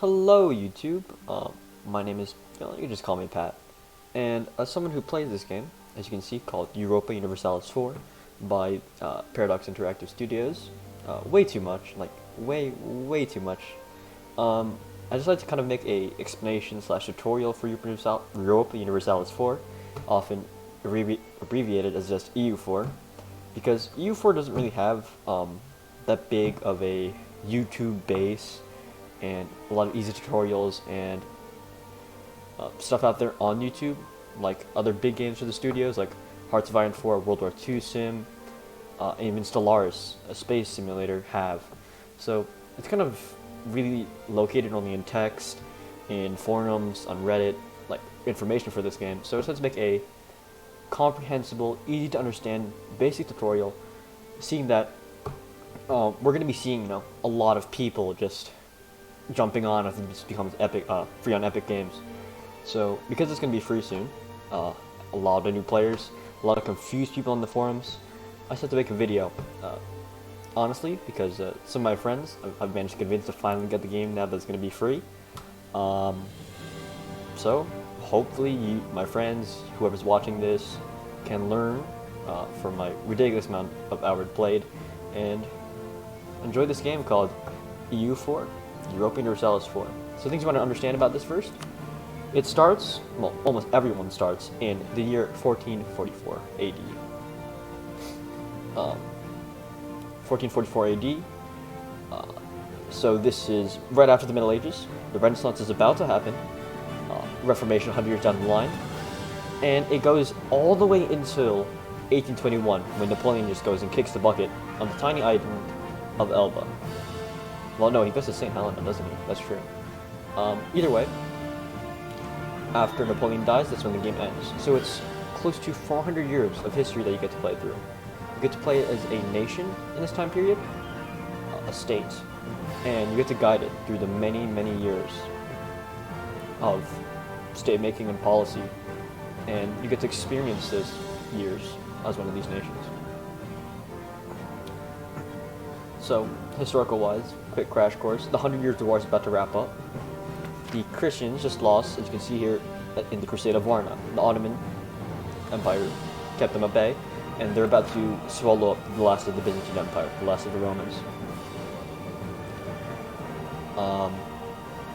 Hello, YouTube. My name is, well, you can just call me Pat. And as someone who plays this game, as you can see, called Europa Universalis 4 by Paradox Interactive Studios, way too much, like way too much. I just like to kind of make a explanation slash tutorial for Europa Universalis 4, often abbreviated as just EU4, because EU4 doesn't really have that big of a YouTube base and a lot of easy tutorials and stuff out there on YouTube, like other big games for the studios, like Hearts of Iron 4, World War II Sim, and even Stellaris, a space simulator, have. So it's kind of really located only in text, in forums, on Reddit, like information for this game. So it's to make a comprehensible, easy to understand, basic tutorial, seeing that we're going to be seeing, a lot of people just jumping on as it becomes free on Epic Games. So because it's going to be free soon, a lot of new players, a lot of confused people on the forums, I decided to make a video. Honestly, because some of my friends I've managed to convince to finally get the game now that it's going to be free. So hopefully my friends, whoever's watching this, can learn from my ridiculous amount of hours played and enjoy this game called EU4. Europa Universalis 4. So things you want to understand about this first. It starts, well, almost everyone starts in the year 1444 AD. 1444 AD. So this is right after the Middle Ages. The Renaissance is about to happen. Reformation 100 years down the line. And it goes all the way until 1821, when Napoleon just goes and kicks the bucket on the tiny island of Elba. Well, no, he goes to St. Helena, doesn't he? That's true. Either way, after Napoleon dies, that's when the game ends. So it's close to 400 years of history that you get to play through. You get to play it as a nation in this time period, a state, and you get to guide it through the many, many years of state making and policy, and you get to experience those years as one of these nations. So, historical-wise, quick crash course. The 100 Years' War is about to wrap up. The Christians just lost, as you can see here, in the Crusade of Varna. The Ottoman Empire kept them at bay, and they're about to swallow up the last of the Byzantine Empire, the last of the Romans.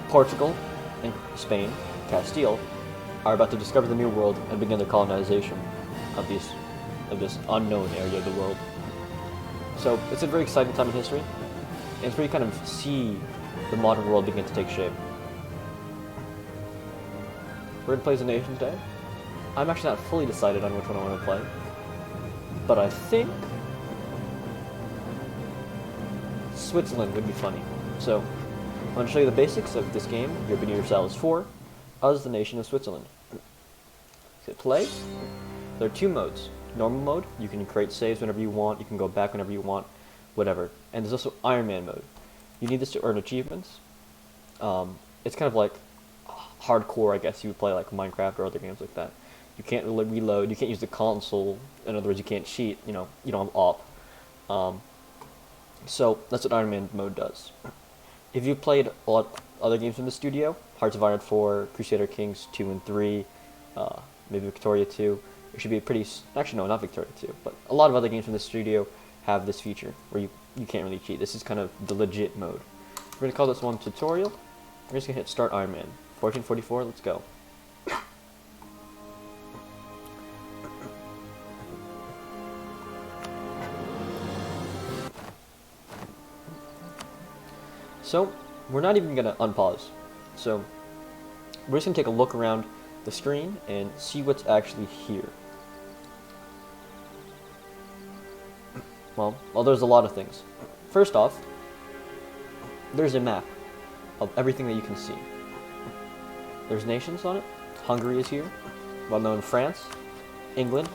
Portugal and Spain, Castile, are about to discover the New World and begin their colonization of this unknown area of the world. So it's a very exciting time in history, and it's where you kind of see the modern world begin to take shape. We're going to play as a nation today. I'm actually not fully decided on which one I want to play, but I think Switzerland would be funny. So I'm going to show you the basics of this game, Europa Universalis 4, as the nation of Switzerland. Hit play. There are two modes. Normal mode, you can create saves whenever you want, you can go back whenever you want, whatever. And there's also Iron Man mode. You need this to earn achievements. It's kind of like hardcore, I guess you would play like Minecraft or other games like that. You can't really reload, you can't use the console, in other words you can't cheat, you don't have op. So that's what Iron Man mode does. If you've played a lot of other games from the studio, Hearts of Iron 4, Crusader Kings 2 and 3, maybe Victoria 2, it should be a pretty, actually no, not Victoria 2, but a lot of other games from the studio have this feature where you can't really cheat. This is kind of the legit mode. We're going to call this one tutorial. We're just going to hit start Iron Man. 1444, let's go. So, we're not even going to unpause. So, we're just going to take a look around the screen and see what's actually here. Well, there's a lot of things. First off, there's a map of everything that you can see. There's nations on it. Hungary is here. Well known France, England,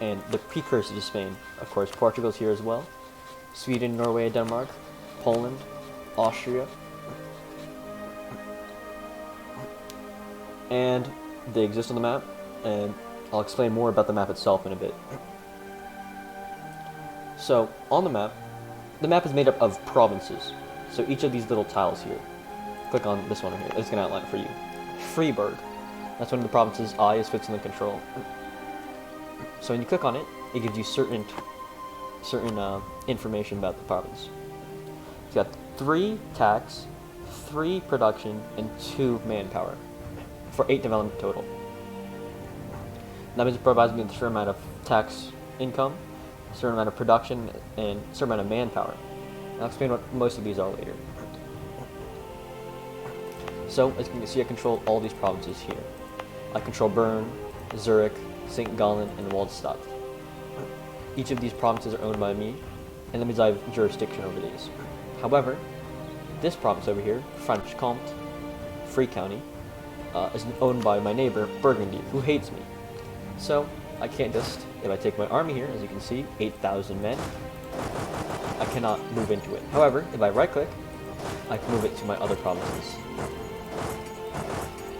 and the precursor to Spain. Of course, Portugal's here as well. Sweden, Norway, Denmark, Poland, Austria. And they exist on the map, and I'll explain more about the map itself in a bit. So, on the map is made up of provinces. So each of these little tiles here click on this one right here. It's going to outline it for you. Freiburg. That's one of the provinces I, as Switzerland, control. So when you click on it, it gives you certain information about the province. It's got 3 tax, 3 production, and 2 manpower, for 8 development total. That means it provides me with a certain amount of tax income, a certain amount of production, and a certain amount of manpower. I'll explain what most of these are later. So, as you can see, I control all these provinces here. I control Bern, Zurich, St. Gallen, and Waldstadt. Each of these provinces are owned by me, and that means I have jurisdiction over these. However, this province over here, Franche-Comté, Free County, is owned by my neighbor, Burgundy, who hates me. So, I can't just, if I take my army here, as you can see, 8,000 men, I cannot move into it. However, if I right-click, I can move it to my other provinces.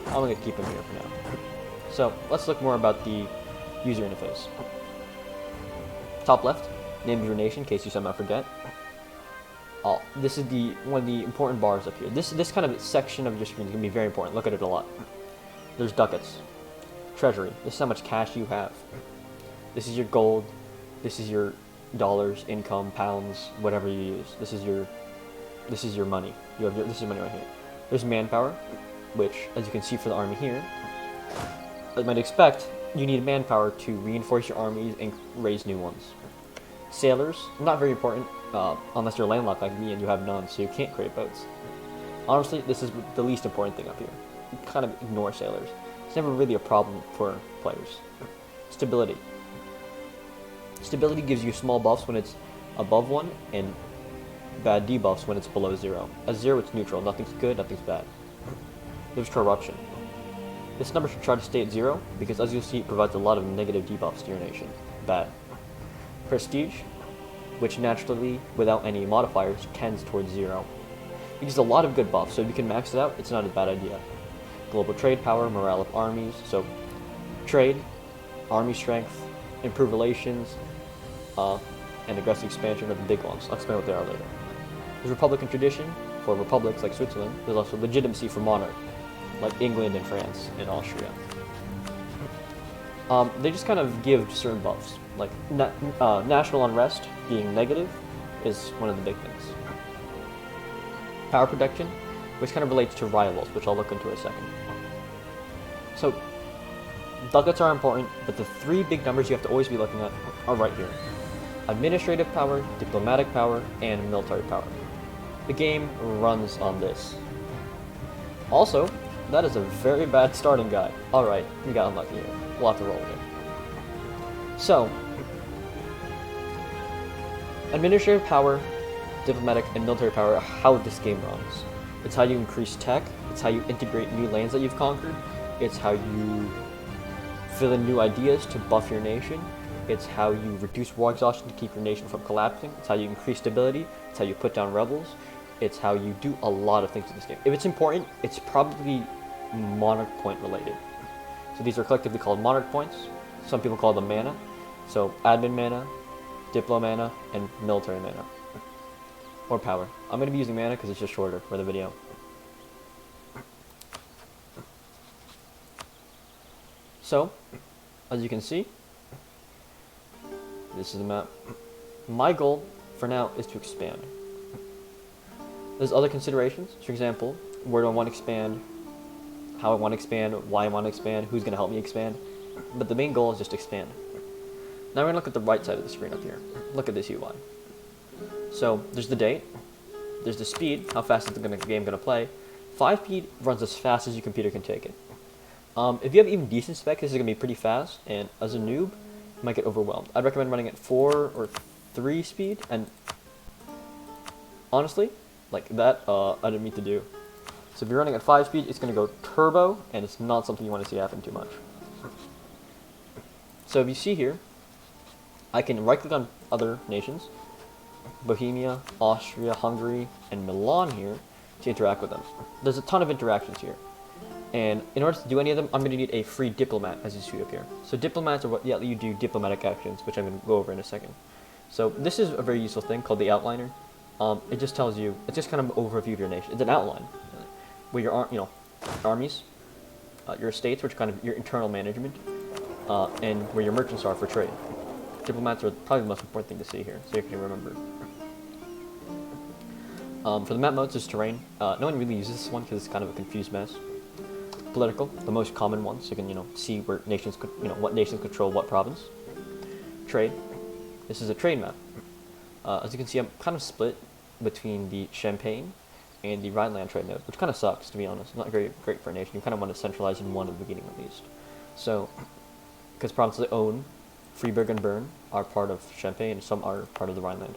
I'm going to keep them here for now. So, let's look more about the user interface. Top left, name of your nation, in case you somehow forget. This is one of the important bars up here. This kind of section of your screen is going to be very important. Look at it a lot. There's ducats. Treasury. This is how much cash you have. This is your gold. This is your dollars, income, pounds, whatever you use. This is your money. This is money right here. There's manpower, which, as you can see for the army here, as you might expect, you need manpower to reinforce your armies and raise new ones. Sailors, not very important, unless you're landlocked like me and you have none, so you can't create boats. Honestly, this is the least important thing up here. You kind of ignore sailors. It's never really a problem for players. Stability. Stability gives you small buffs when it's above 1, and bad debuffs when it's below 0. At 0, it's neutral. Nothing's good, nothing's bad. There's corruption. This number should try to stay at 0, because as you'll see, it provides a lot of negative debuffs to your nation. Bad. Prestige, which naturally, without any modifiers, tends towards 0. It gives a lot of good buffs, so if you can max it out, it's not a bad idea. Global trade power, morale of armies, so trade, army strength, improve relations, and aggressive expansion of the big ones. I'll explain what they are later. There's Republican tradition for republics like Switzerland. There's also legitimacy for monarch, like England and France and Austria. They just kind of give certain buffs, like national unrest being negative is one of the big things. Power protection, which kind of relates to rivals, which I'll look into in a second. So, ducats are important, but the 3 big numbers you have to always be looking at are right here. Administrative power, diplomatic power, and military power. The game runs on this. Also, that is a very bad starting guide. Alright, we got unlucky here. We'll have to roll with it. So, administrative power, diplomatic, and military power are how this game runs. It's how you increase tech, it's how you integrate new lands that you've conquered, it's how you fill in new ideas to buff your nation, it's how you reduce war exhaustion to keep your nation from collapsing, it's how you increase stability, it's how you put down rebels, it's how you do a lot of things in this game. If it's important, it's probably monarch point related. So these are collectively called monarch points. Some people call them mana. So admin mana, diplo mana, and military mana. Or power. I'm going to be using mana because it's just shorter for the video. So, as you can see, this is the map. My goal for now is to expand. There's other considerations. For example, where do I want to expand, how I want to expand, why I want to expand, who's going to help me expand. But the main goal is just to expand. Now we're going to look at the right side of the screen up here. Look at this UI. So there's the date, there's the speed, how fast is the game going to play. 5 speed runs as fast as your computer can take it. If you have even decent specs, this is going to be pretty fast, and as a noob, you might get overwhelmed. I'd recommend running at 4 or 3 speed, and honestly, like that, I didn't mean to do. So if you're running at 5 speed, it's going to go turbo, and it's not something you want to see happen too much. So if you see here, I can right-click on other nations, Bohemia, Austria, Hungary, and Milan here, to interact with them. There's a ton of interactions here. And in order to do any of them, I'm going to need a free diplomat, as you see up here. So diplomats are what let you do diplomatic actions, which I'm going to go over in a second. So this is a very useful thing called the outliner. It just tells you, it's just kind of an overview of your nation. It's an outline. where your armies, your estates, which are kind of your internal management, and where your merchants are for trade. Diplomats are probably the most important thing to see here, so you can remember. For the map modes, there's terrain. No one really uses this one because it's kind of a confused mess. Political, the most common one, so you can see where nations could what nations control what province. Trade. This is a trade map. As you can see, I'm kind of split between the Champagne and the Rhineland trade node, which kind of sucks, to be honest. Not great for a nation. You kind of want to centralize in one at the beginning at least. So, because provinces that own Freiburg and Bern are part of Champagne, and some are part of the Rhineland.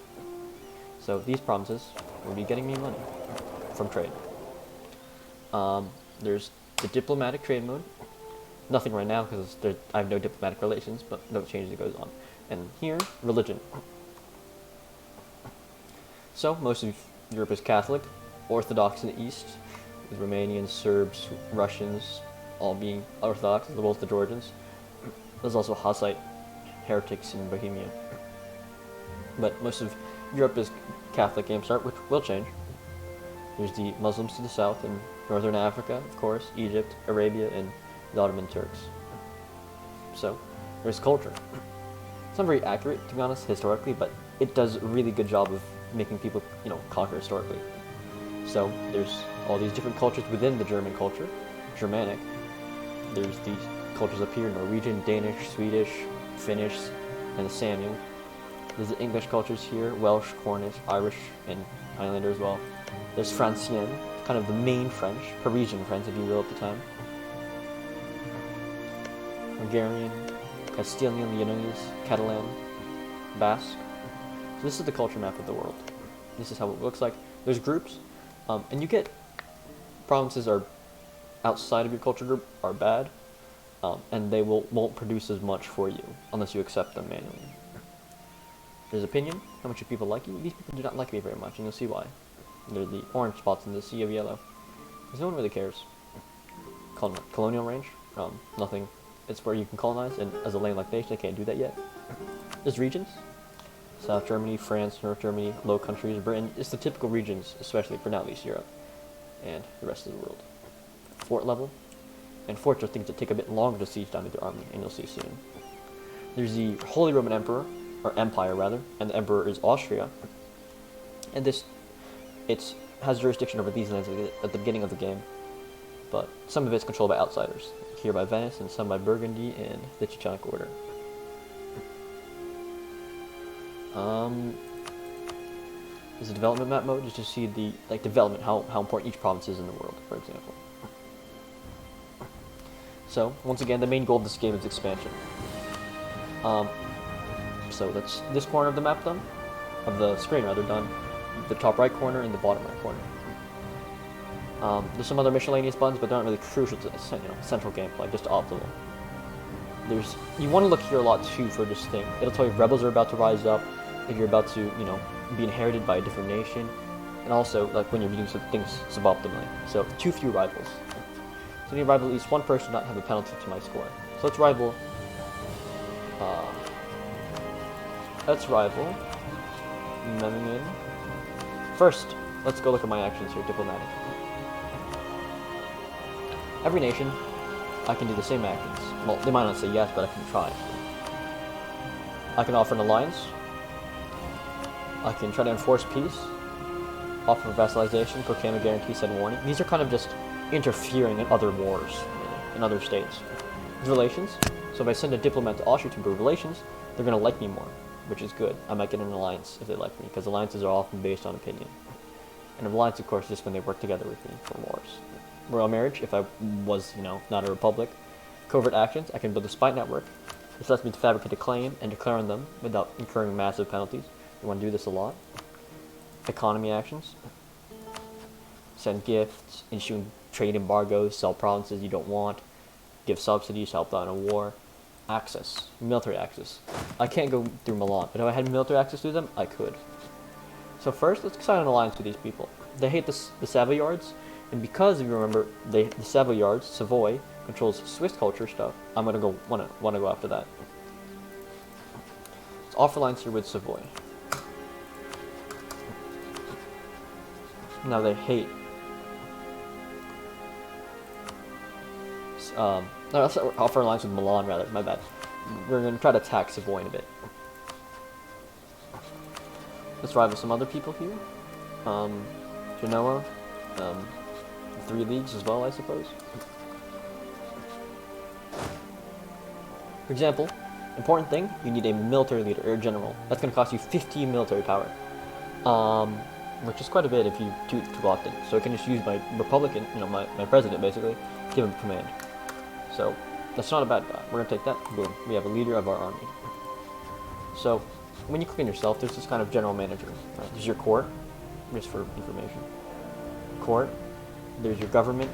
So these provinces will be getting me money from trade. There's the diplomatic trade mode. Nothing right now because I have no diplomatic relations, but no change that goes on. And here, religion. So most of Europe is Catholic, Orthodox in the east, with Romanians, Serbs, Russians, all being Orthodox, as well as the Georgians. There's also Hussite heretics in Bohemia. But most of Europe is Catholic game start, which will change. There's the Muslims to the south in northern Africa, of course, Egypt, Arabia, and the Ottoman Turks. So, there's culture. It's not very accurate, to be honest, historically, but it does a really good job of making people, conquer historically. So, there's all these different cultures within the German culture, Germanic. There's these cultures up here, Norwegian, Danish, Swedish, Finnish, and the Samian. There's the English cultures here, Welsh, Cornish, Irish, and Highlander as well. There's Francian, kind of the main French, Parisian French if you will at the time. Hungarian, Castilian, Leonese, Catalan, Basque. So this is the culture map of the world. This is how it looks like. There's groups, and you get provinces are outside of your culture group are bad, and they won't produce as much for you unless you accept them manually. There's opinion, how much people like you. These people do not like me very much, and you'll see why. They're the orange spots in the sea of yellow. Because no one really cares. Colonial range, nothing. It's where you can colonize, and as a landlocked nation, they can't do that yet. There's regions. South Germany, France, North Germany, Low Countries, Britain. It's the typical regions, especially for now at least Europe, and the rest of the world. Fort level. And forts are things that take a bit longer to siege down with your army, and you'll see soon. There's the Holy Roman Emperor, or Empire rather, and the Emperor is Austria. And it has jurisdiction over these lands at the beginning of the game, but some of it's controlled by outsiders. Here by Venice, and some by Burgundy and the Teutonic Order. There's a development map mode, just to see the development, how important each province is in the world, for example. So, once again, the main goal of this game is expansion. So that's this corner of the map done, of the screen rather done, the top right corner and the bottom right corner. There's some other miscellaneous buttons, but they're not really crucial to central gameplay, just optimal. You want to look here a lot too for this thing. It'll tell you if rebels are about to rise up, if you're about to, be inherited by a different nation, and also when you're doing some things suboptimally. So too few rivals. So I need to rival at least one person, not have a penalty to my score. So let's rival. Memmingen. First, let's go look at my actions here, diplomatic. Every nation, I can do the same actions. Well, they might not say yes, but I can try. I can offer an alliance. I can try to enforce peace. Offer vassalization, proclaim a guarantee, send warning. These are kind of just interfering in other wars, in other states. Relations. So if I send a diplomat to Austria to improve relations, they're going to like me more, which is good. I might get an alliance if they like me, because alliances are often based on opinion. And an alliance, of course, is just when they work together with me for wars. Royal marriage, if I was, not a republic. Covert actions, I can build a spy network. This lets me to fabricate a claim and declare on them without incurring massive penalties. You want to do this a lot. Economy actions. Send gifts, issue trade embargoes, sell provinces you don't want, give subsidies, help out in a war. Access, military access. I can't go through Milan, but if I had military access to them, I could. So first, let's sign an alliance with these people. They hate the Savoyards, and because, if you remember, the Savoyards, Savoy, controls Swiss culture stuff, I'm gonna wanna go after that. Let's offer alliance here with Savoy. Now they hate alliance. No, let's offer alliance with Milan rather. My bad. We're gonna try to attack Savoy in a bit. Let's rival some other people here. Genoa, 3 leagues as well, I suppose. For example, important thing, you need a military leader or a general. That's going to cost you 15 military power, which is quite a bit if you do it too often. So I can just use my Republican, my president basically, give him command. So that's not a bad guy. We're going to take that. Boom. We have a leader of our army. So when you click on yourself, there's this kind of general manager. Right? There's your court, just for information. Court. There's your government,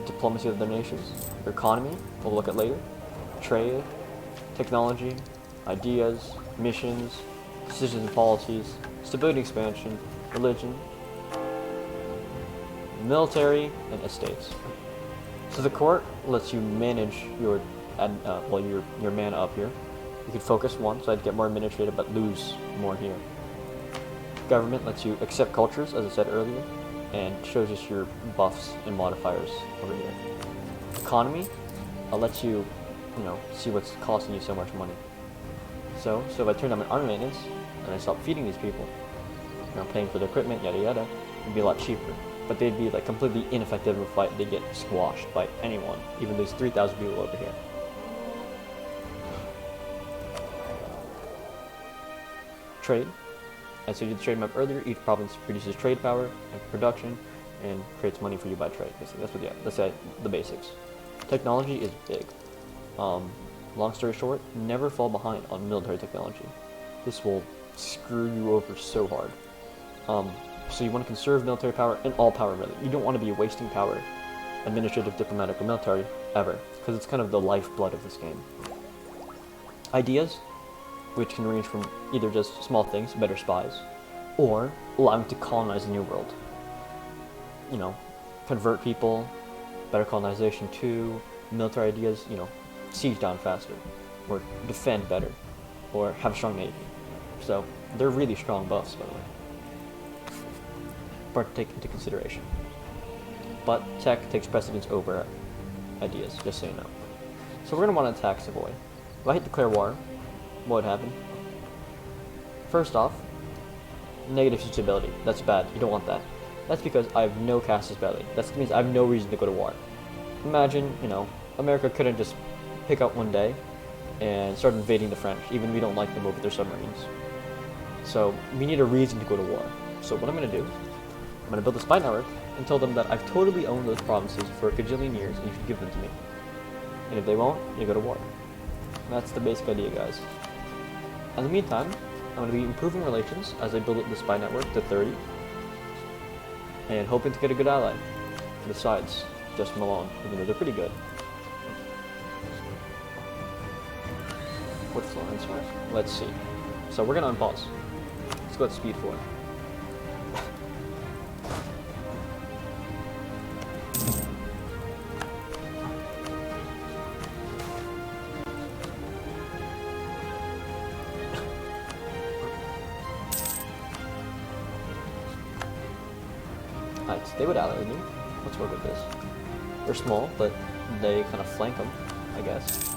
diplomacy of other nations, your economy, we'll look at later, trade, technology, ideas, missions, decisions and policies, stability and expansion, religion, military, and estates. So the court lets you manage your mana up here. You could focus 1, so I'd get more administrative but lose more here. Government lets you accept cultures, as I said earlier, and shows us your buffs and modifiers over here. Economy lets you, see what's costing you so much money. So if I turn down my army maintenance and I stop feeding these people, paying for their equipment, yada yada, it'd be a lot cheaper. But they'd be like completely ineffective in a fight. They'd get squashed by anyone, even these 3,000 people over here. Trade. As I did the trade map earlier, each province produces trade power and production and creates money for you by trade. Basically, that's the basics. Technology is big. Long story short, never fall behind on military technology. This will screw you over so hard. So you want to conserve military power and all power really. You don't want to be wasting power, administrative, diplomatic, or military, ever, because it's kind of the lifeblood of this game. Ideas, which can range from either just small things, better spies, or allowing to colonize the new world. Convert people, better colonization too, military ideas, siege down faster, or defend better, or have a strong navy. So they're really strong buffs, by the way, but to take into consideration. But tech takes precedence over ideas, just so you know. So we're going to want to attack Savoy. If I hit declare war, what would happen? First off, negative stability. That's bad. You don't want that. That's because I have no casus belli. That means I have no reason to go to war. Imagine, America couldn't just pick up one day and start invading the French, even if we don't like them over their submarines. So we need a reason to go to war. So what I'm going to do, I'm going to build a spy network and tell them that I've totally owned those provinces for a gajillion years and you should give them to me. And if they won't, you go to war. That's the basic idea, guys. In the meantime, I'm going to be improving relations as I build up the spy network to 30 and hoping to get a good ally besides just Milan, even though they're pretty good. What's the line start? Let's see. So we're going to unpause. Let's go at speed 4. Alright, so they would ally with me. Let's work with this. They're small, but they kind of flank them, I guess.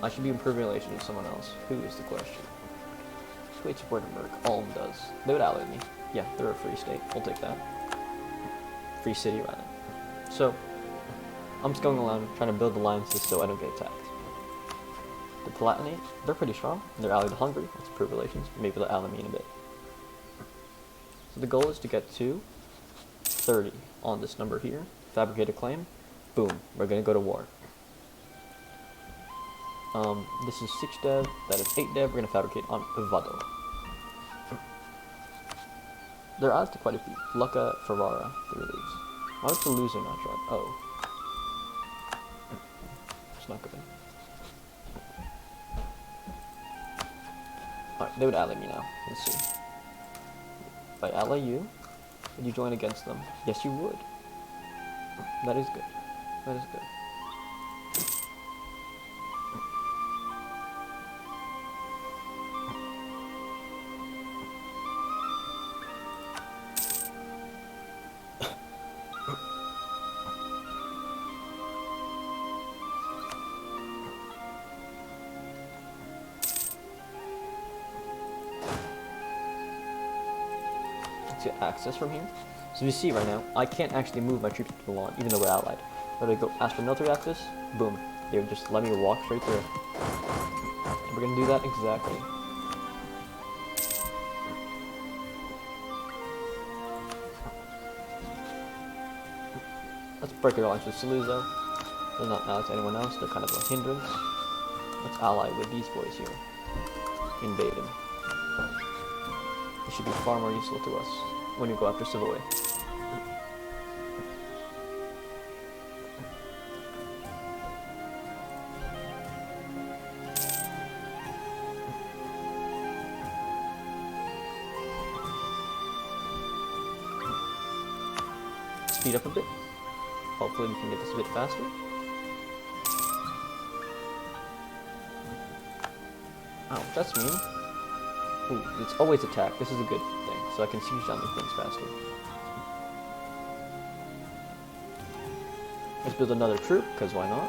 I should be improving relations with someone else. Who is the question? Kuwait support and Merc. All of them does. They would ally with me. Yeah, they're a free state. We'll take that. Free city, rather. So, I'm just going around trying to build alliances so I don't get attacked. The Palatinate, they're pretty strong. They're allied to Hungary. Let's improve relations. Maybe they'll ally me in a bit. So the goal is to get to 30 on this number here. Fabricate a claim. Boom. We're going to go to war. This is 6 dev. That is 8 dev. We're going to fabricate on Vado. They're odds to quite a few. Lucca, Ferrara, 3 leagues. What's the loser matchup? Oh. It's not good. Alright, they would ally me now. Let's see. If I ally you, would you join against them? Yes, you would. That is good. That is good. to access from here. So you see right now, I can't actually move my troops to the lawn, even though we're allied. But I go ask for military access, boom. They would just let me walk straight through. We're gonna do that exactly. Let's break our alliance with Saluzzo. They're not allied to anyone else, they're kind of a hindrance. Let's ally with these boys here. Invade them. It should be far more useful to us when we go after Savoy. Speed up a bit. Hopefully we can get this a bit faster. Ow, that's mean. Ooh, it's always attack. This is a good thing, so I can siege down these things faster. Let's build another troop, because why not?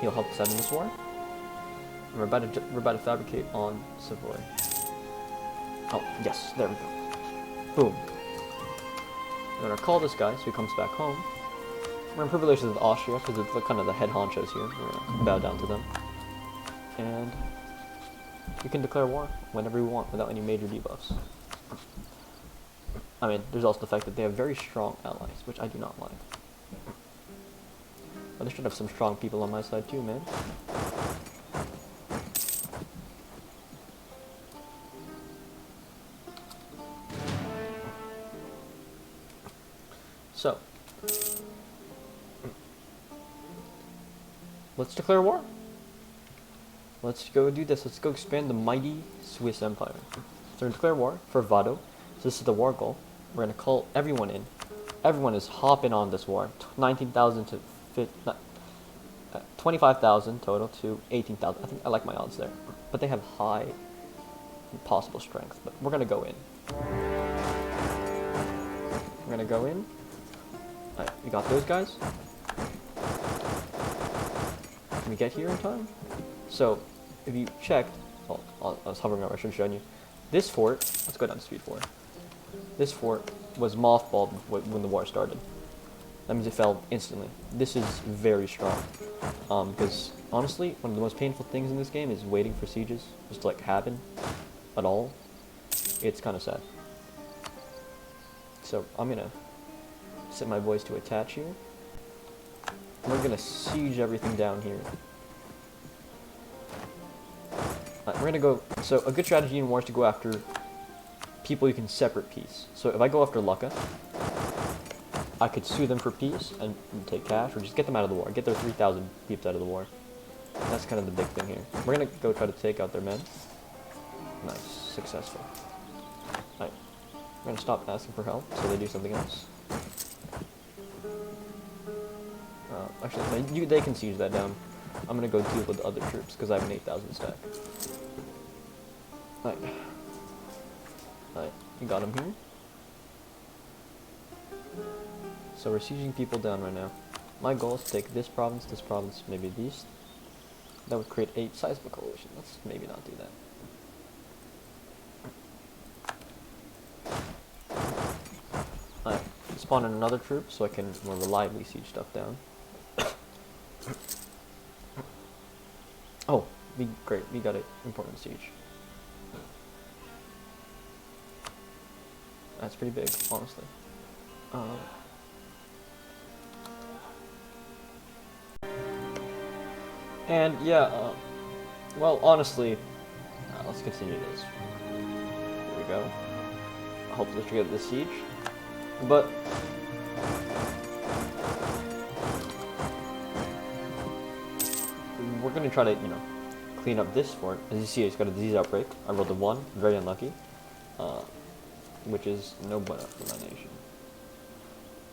He'll help us out in this war. And we're about to fabricate on Savoy. Oh, yes, there we go. Boom. I'm gonna call this guy so he comes back home. We're in privileges with Austria because it's kind of the head honchos here. We're gonna bow down to them. And we can declare war whenever we want without any major debuffs. I mean, there's also the fact that they have very strong allies, which I do not like. But they should have some strong people on my side too, man. So, let's declare war. Let's go do this. Let's go expand the mighty Swiss Empire. So we're going to declare war for Vado. So this is the war goal. We're going to call everyone in. Everyone is hopping on this war. 19,000 to 25,000 total to 18,000. I think I like my odds there. But they have high possible strength. But we're going to go in. We're going to go in. Alright, we got those guys. Can we get here in time? So, if you checked, oh, I was hovering over, I should have shown you. This fort, let's go down to speed 4. This fort was mothballed when the war started. That means it fell instantly. This is very strong. Because, honestly, one of the most painful things in this game is waiting for sieges just to, like, happen at all. It's kind of sad. So, I'm gonna set my boys to attach here. We're gonna siege everything down here. We're gonna go. So a good strategy in war is to go after people you can separate peace. So if I go after Lucca, I could sue them for peace and take cash, or just get them out of the war. Get their 3,000 peeps out of the war. That's kind of the big thing here. We're gonna go try to take out their men. Nice, successful. Alright, we're gonna stop asking for help so they do something else. Actually, they can siege that down. I'm gonna go deal with the other troops because I have an 8,000 stack. Alright, we got him here. So we're sieging people down right now. My goal is to take this province, maybe these. That would create a sizable coalition. Let's maybe not do that. Alright, spawn in another troop so I can more reliably siege stuff down. Oh, great, we got an important siege. That's pretty big, honestly. And yeah, well, honestly, let's continue this. Here we go. Hopefully we get this siege. But we're gonna try to, clean up this fort. As you see, it's got a disease outbreak. I rolled a 1, very unlucky, which is no bueno for my nation.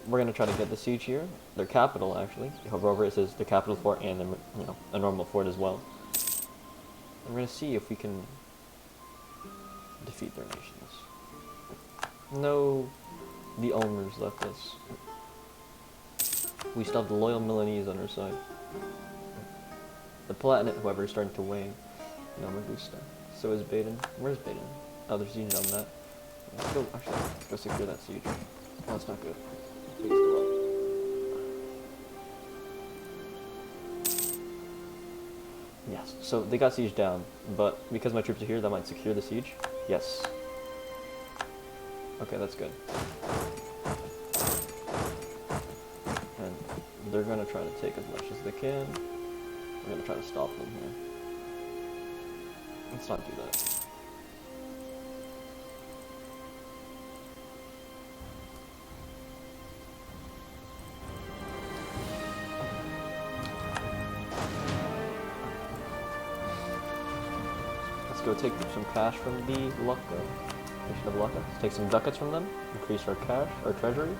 We're gonna try to get the siege here. Their capital, actually. You hover over it, says the capital fort and the, a normal fort as well. And we're gonna see if we can defeat their nations. No, the Ulmers left us. We still have the loyal Milanese on our side. The Palatinate, however, is starting to wane. No, Magusta. So is Baden. Where's Baden? Oh, there's siege on that. Let's go secure that siege. Oh, that's not good. Please go up. Yes, so they got siege down, but because my troops are here, that might secure the siege. Yes. Okay, that's good. And they're gonna try to take as much as they can. We're gonna try to stop them here. Let's not do that. Let's go take some cash from the Lucca. Nation of Lucca. Let's take some ducats from them. Increase our cash, our treasury.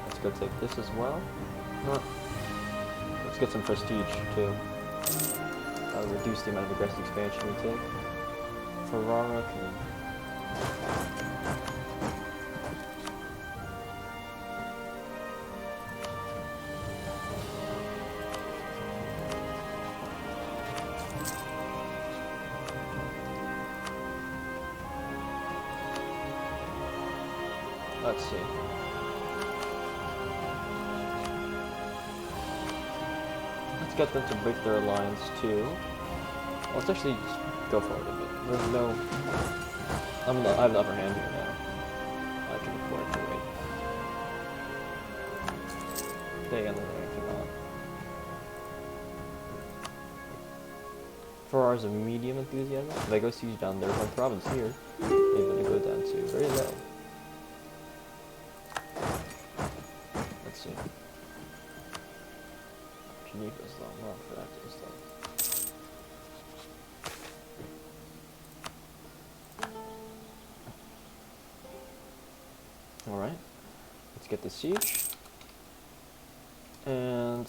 Let's go take this as well. Let's get some prestige too. Reduce the amount of aggressive expansion we take. Ferrara can... Let's see. Let's get them to break their alliance too. Let's actually just go for it a bit. There's no... I have the upper hand here now. I can afford to wait. They got nothing on. Ferrara's a medium enthusiasm. If I go siege down their one province here, they're gonna go down to very low. Let's see. Geneva's though, not for activists though. Alright, let's get the siege. And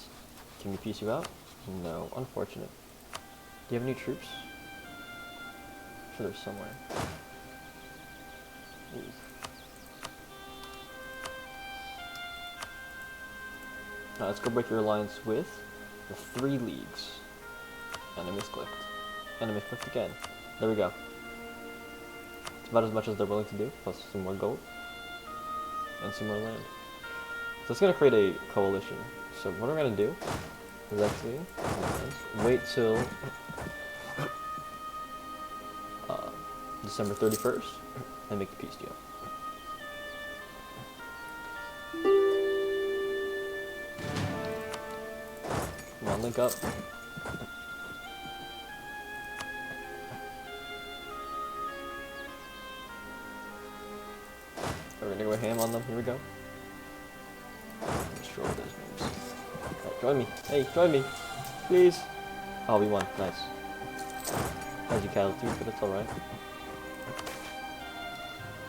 can we piece you out? No, unfortunate. Do you have any troops? I'm sure there's somewhere. Ooh. Let's go break your alliance with the 3 leagues. And I misclicked. And I misclicked again. There we go. It's about as much as they're willing to do, plus some more gold. And some more land. So it's going to create a coalition. So what we're going to do is actually wait till December 31st and make the peace deal. Come on, link up. We're gonna go ham on them. Here we go. Destroy those names. Right, join me. Hey, join me. Please. Oh, we won. Nice. As you casualties, but it's alright.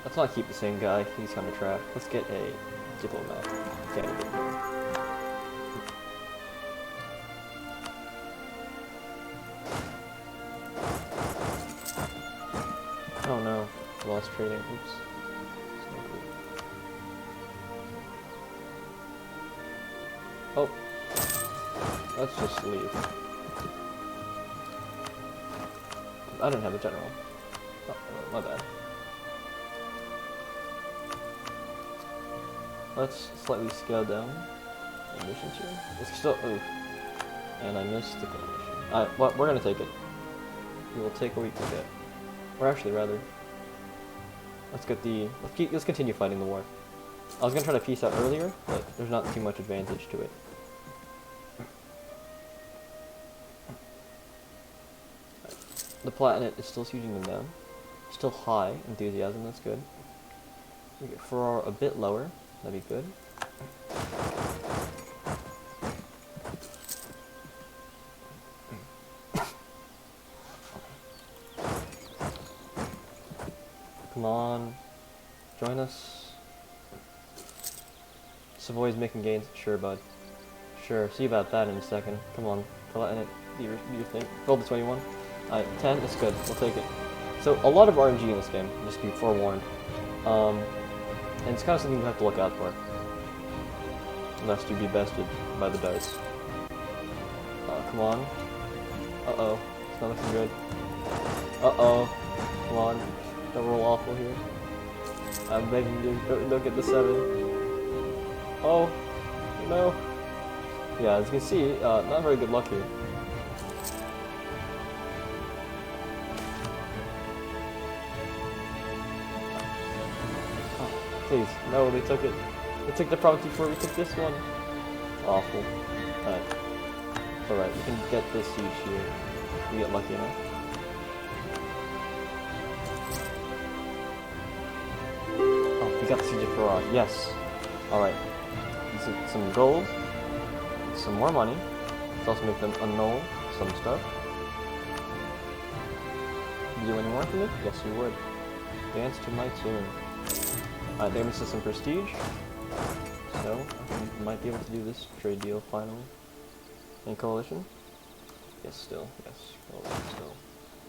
Let's not keep the same guy. He's kind of trash. Let's get a diplomat candidate here. Oh no. Lost trading. Oops. Oh, let's just leave. I don't have a general. Oh, my bad. Let's slightly scale down the missions here. It's still, oof. And I missed the coalition. Alright, well, we're gonna take it. We will take what we can get. Or actually, rather, let's get the, let's continue fighting the war. I was gonna try to peace out earlier, but there's not too much advantage to it. The Platinate is still sieging them down. Still high enthusiasm, that's good. We get Ferrara a bit lower, that'd be good. Come on, join us. Savoy's making gains. Sure, bud. Sure, see about that in a second. Come on, Platinate, do your thing. Build the 21. Alright, 10, that's good. We'll take it. So, a lot of RNG in this game, just be forewarned. And it's kind of something you have to look out for. Lest you be bested by the dice. Come on. Uh-oh. It's not looking good. Uh-oh. Come on. Don't roll awful here. I'm begging you, don't get the 7. Oh, no. Yeah, as you can see, not very good luck here. Oh, please, no, they took it. They took the property before we took this one. Awful. Alright. Alright, we can get this siege here. We get lucky enough. Oh, we got the siege of Farah. Yes. Alright. Some gold. Some more money. Let's also make them annul some stuff. Do you any more from it? Yes, you would. Dance to my tune. Alright, they missed some prestige. So, I might be able to do this trade deal finally. Any coalition? Yes, still. Yes, coalition still.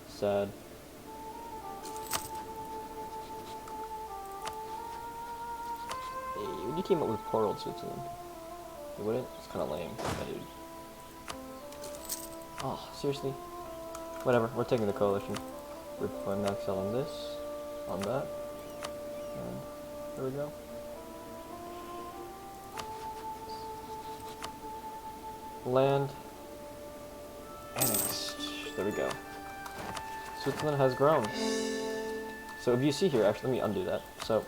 Sad. Hey, would you team up with poor old Switzerland? You wouldn't? It's kind of lame. Yeah, dude. Oh, seriously? Whatever, we're taking the coalition. We're going to max out on this, on that, and there we go. Land annexed. There we go. Switzerland has grown. So if you see here, actually, let me undo that. So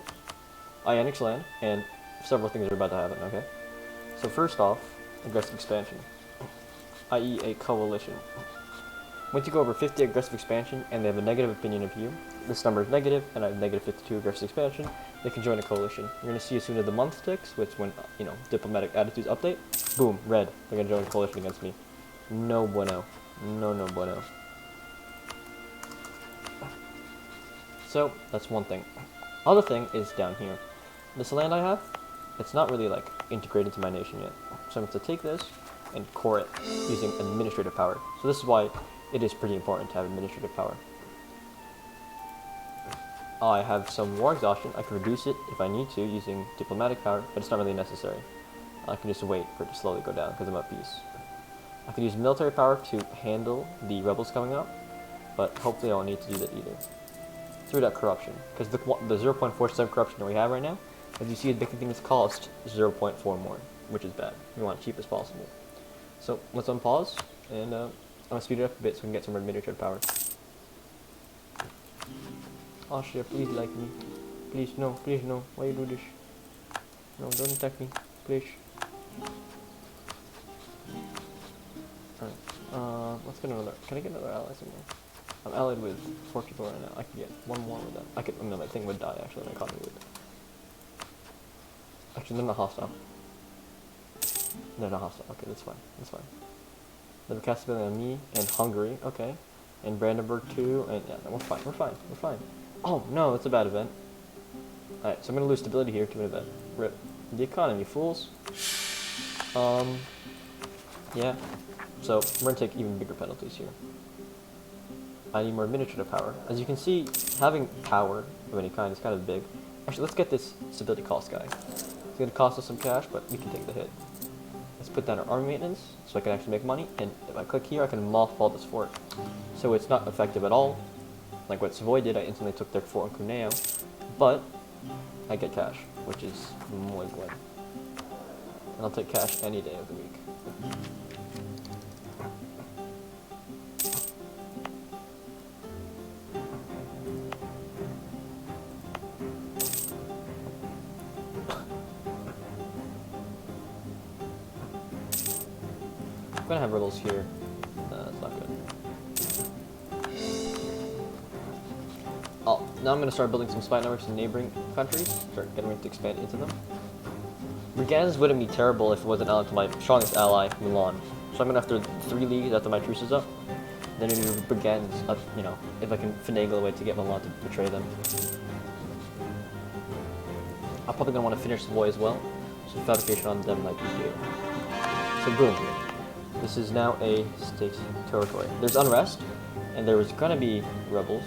I annexed land, and several things are about to happen. Okay. So first off, aggressive expansion, i.e., a coalition. Once you go over 50 aggressive expansion, and they have a negative opinion of you, this number is negative, and I have negative 52 aggressive expansion, they can join a coalition. You're going to see as soon as the month ticks, which when, you know, diplomatic attitudes update, boom, red, they're going to join a coalition against me. No bueno. No, no bueno. So, that's one thing. Other thing is down here. This land I have, it's not really, like, integrated to my nation yet. So I'm going to take this and core it using administrative power. So this is why it is pretty important to have administrative power. I have some war exhaustion. I can reduce it if I need to using diplomatic power, but it's not really necessary. I can just wait for it to slowly go down because I'm at peace. I can use military power to handle the rebels coming up, but hopefully I won't need to do that either. Through that corruption, because the 0.47 corruption that we have right now, as you see, it's making things cost 0.4 more, which is bad. We want it cheap as possible. So let's unpause, and I'm gonna speed it up a bit so we can get some administrative power. Austria, please like me. Please no, why you do this? No, don't attack me, please. Alright, let's get another, can I get another ally somewhere? I'm allied with 4 people right now. I can get one more with them. No, that thing would die actually, my economy would. Actually, they're not hostile. They're not hostile, okay, that's fine, that's fine. They have a cast ability on me, and Hungary, okay. And Brandenburg too, and yeah, we're fine, we're fine, we're fine. Oh, no, it's a bad event. Alright, so I'm gonna lose stability here to an event. Rip. The economy, fools. Yeah. So, we're gonna take even bigger penalties here. I need more administrative power. As you can see, having power of any kind is kind of big. Actually, let's get this stability cost guy. It's gonna cost us some cash, but we can take the hit. Let's put down our army maintenance, so I can actually make money, and if I click here, I can mothball this fort. So it's not effective at all. Like what Savoy did, I instantly took their fort on Cuneo, but I get cash, which is muy good. And I'll take cash any day of the week. I'm gonna have rebels here. Nah, that's not good. Oh, now I'm gonna start building some spy networks in neighboring countries. Start getting ready to expand into them. Brigands wouldn't be terrible if it wasn't allied to my strongest ally, Milan. So I'm gonna after 3 leagues after my truce is up. Then maybe brigands up, you know, if I can finagle a way to get Milan to betray them. I'm probably gonna want to finish Savoy as well. So fabrication on them might be due. So boom. This is now a state territory. There's unrest, and there was gonna be rebels,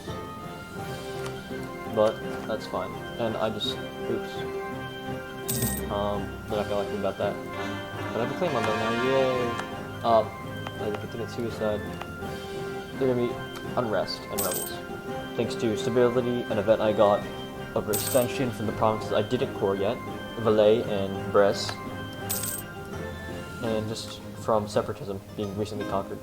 but that's fine. And I just, oops. They're not gonna like me about that. But I have a claim on them now, yay! They continued suicide. They're gonna be unrest and rebels. Thanks to stability, an event I got, of extension from the provinces I didn't core yet, Valais and Bresse, and just from separatism being recently conquered.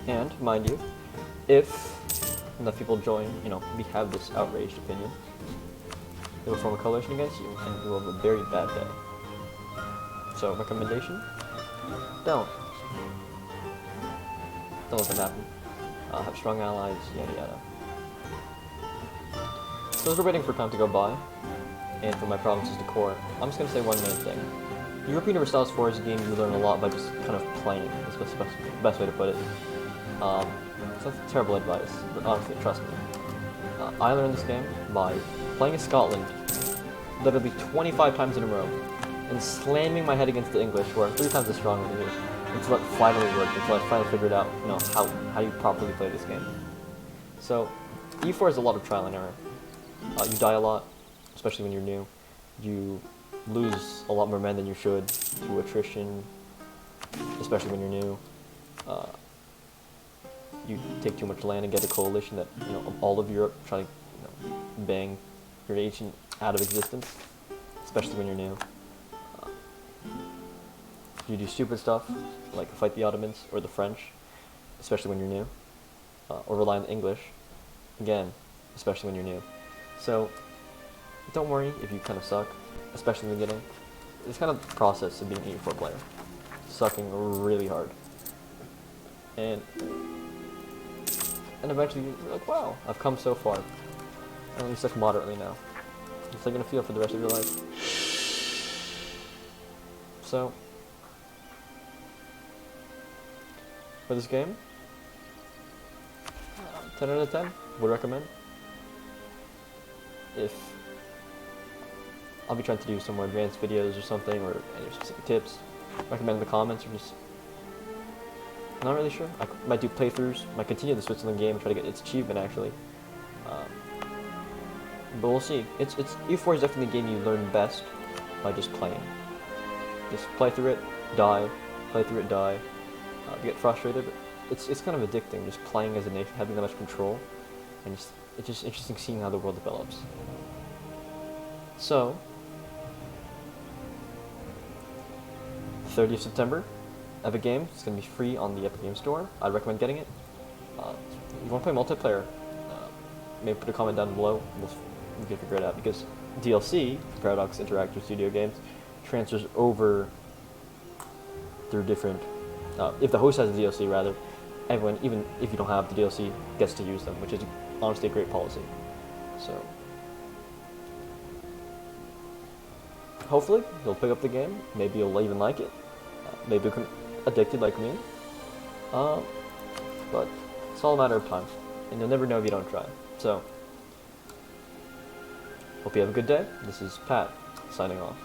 And, mind you, if enough people join, we have this outraged opinion, they will form a coalition against you, and you will have a very bad day. So, recommendation? Don't let that happen. Have strong allies, yada yada. So as we're waiting for time to go by, and for my provinces to core, I'm just going to say one main thing. Europa Universalis 4 is a game you learn a lot by just kind of playing. That's the best way to put it. So that's terrible advice, but honestly, trust me. I learned this game by playing as Scotland literally 25 times in a row, and slamming my head against the English, who are 3 times as strong as me, until it finally worked, until I finally figured out, how you properly play this game. So, E4 is a lot of trial and error. You die a lot, especially when you're new. You lose a lot more men than you should through attrition, especially when you're new. You take too much land and get a coalition that, of all of Europe try to, bang your nation out of existence, especially when you're new. You do stupid stuff, like fight the Ottomans or the French, especially when you're new, or rely on the English, again, especially when you're new. So, don't worry if you kind of suck, especially in the beginning. It's kind of the process of being an 84 player, sucking really hard. And eventually you're like, wow, I've come so far. I only suck moderately now. What's that gonna feel for the rest of your life? So, for this game, 10 out of 10, would recommend. If I'll be trying to do some more advanced videos or something, or any specific tips, recommend in the comments, or just not really sure. I might do playthroughs, might continue the Switzerland game and try to get its achievement actually. But we'll see. It's E4 is definitely a game you learn best by just playing. Just play through it, die, play through it, die. You get frustrated. It's kind of addicting, just playing as a nation, having that much control, and it's just interesting seeing how the world develops. So, 30th September, I have a game. It's going to be free on the Epic Game Store. I'd recommend getting it. If you want to play multiplayer, maybe put a comment down below. We can figure it out, because DLC, Paradox Interactive Studio Games, transfers over through different. If the host has a DLC, rather, everyone, even if you don't have the DLC, gets to use them, which is honestly a great policy. So, hopefully, you'll pick up the game. Maybe you'll even like it. Maybe you'll become addicted like me. But it's all a matter of time, and you'll never know if you don't try. So, hope you have a good day. This is Pat, signing off.